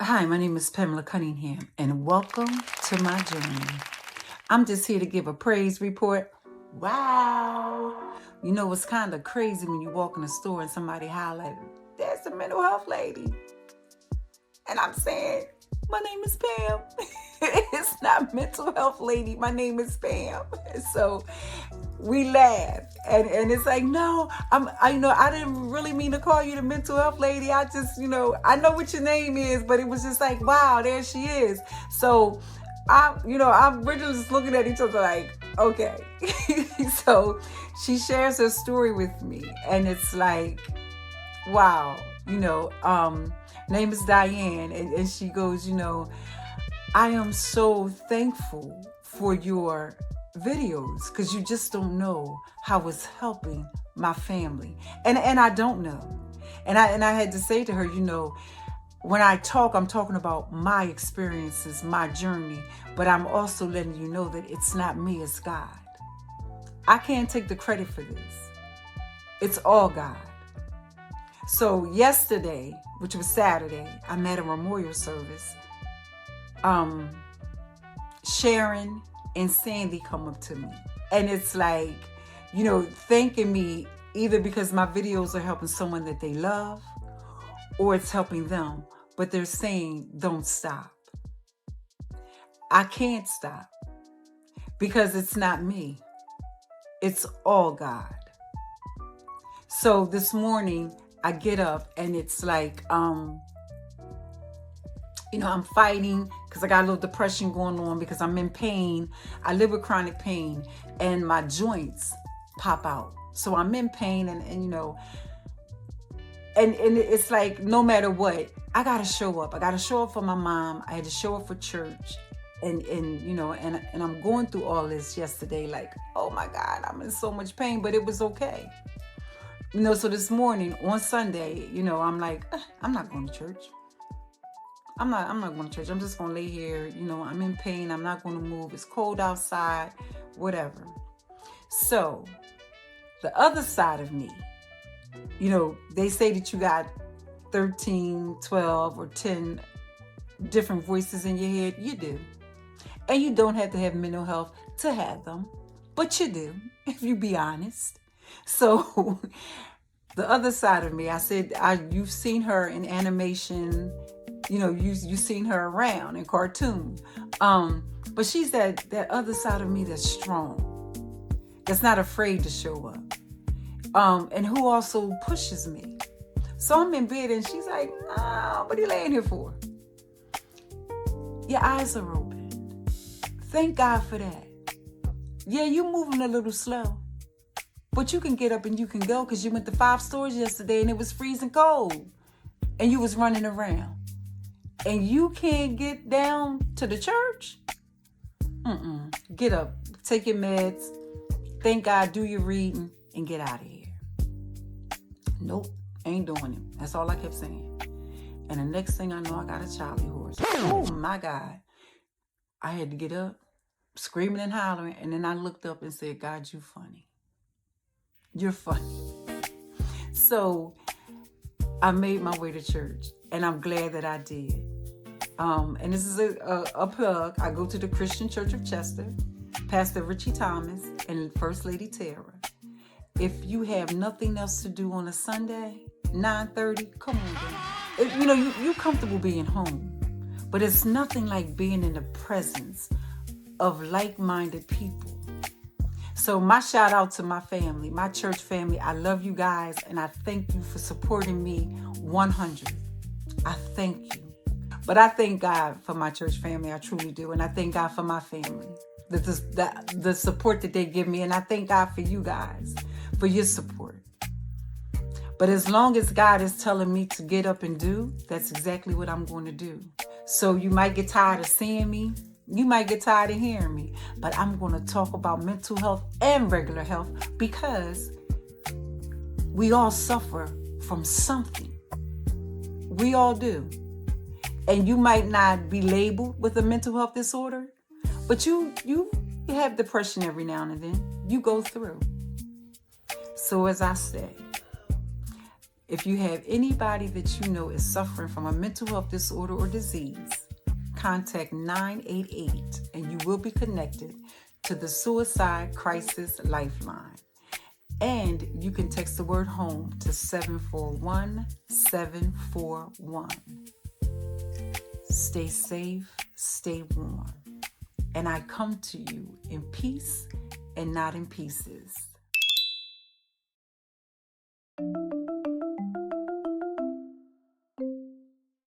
Hi, my name is Pamuela Cunningham, and welcome to my journey. I'm just here to give a praise report. Wow. You know, it's kind of crazy when you walk in the store and somebody highlighted, there's a mental health lady. And I'm saying, my name is Pam. It's not mental health lady. My name is Pam. So we laughed. And it's like, no, I didn't really mean to call you the mental health lady. I just, I know what your name is, but it was just like, wow, there she is. So we're just looking at each other like, okay. So she shares her story with me, and it's like, wow, name is Diane, and she goes, I am so thankful for your videos because you just don't know how it's helping my family. And I don't know. And I had to say to her, when I talk, I'm talking about my experiences, my journey, but I'm also letting you know that it's not me, it's God. I can't take the credit for this. It's all God. So yesterday, which was Saturday, I'm at a memorial service. Sharon and Sandy come up to me, and it's like, thanking me either because my videos are helping someone that they love or it's helping them, but they're saying don't stop. I can't stop because it's not me, it's all God. So this morning I get up and it's like, I'm fighting because I got a little depression going on because I'm in pain. I live with chronic pain and my joints pop out. So I'm in pain and it's like, no matter what, I got to show up. I got to show up for my mom. I had to show up for church. And I'm going through all this yesterday, like, oh my God, I'm in so much pain, but it was okay. So this morning on Sunday, I'm like, I'm not going to church. I'm not going to church. I'm just going to lay here. I'm in pain. I'm not going to move. It's cold outside, whatever. So the other side of me, they say that you got 13, 12, or 10 different voices in your head. You do. And you don't have to have mental health to have them, but you do, if you be honest. So the other side of me, I said, you've seen her in animation, you've seen her around in cartoon. But she's that other side of me that's strong, that's not afraid to show up, and who also pushes me. So I'm in bed and she's like, what are you laying here for? Your eyes are open. Thank God for that. Yeah, you moving a little slow, but you can get up and you can go because you went to 5 stores yesterday and it was freezing cold and you was running around. And you can't get down to the church? Get up, take your meds, thank God, do your reading, and get out of here. Nope, ain't doing it. That's all I kept saying. And the next thing I know, I got a Charlie horse. Oh my God. I had to get up, screaming and hollering, and then I looked up and said, God, you funny. You're funny. So I made my way to church, and I'm glad that I did. And this is a plug. I go to the Christian Church of Chester, Pastor Richie Thomas, and First Lady Tara. If you have nothing else to do on a Sunday, 9:30, come on down. You're comfortable being home, but it's nothing like being in the presence of like-minded people. So my shout out to my family, my church family. I love you guys, and I thank you for supporting me 100. I thank you. But I thank God for my church family. I truly do. And I thank God for my family, the support that they give me. And I thank God for you guys, for your support. But as long as God is telling me to get up and do, that's exactly what I'm going to do. So you might get tired of seeing me. You might get tired of hearing me. But I'm going to talk about mental health and regular health because we all suffer from something. We all do. And you might not be labeled with a mental health disorder, but you have depression every now and then. You go through. So as I say, If you have anybody that you know is suffering from a mental health disorder or disease, contact 988 and you will be connected to the Suicide Crisis Lifeline. And you can text the word HOME to 741-741. Stay safe, stay warm. And I come to you in peace and not in pieces.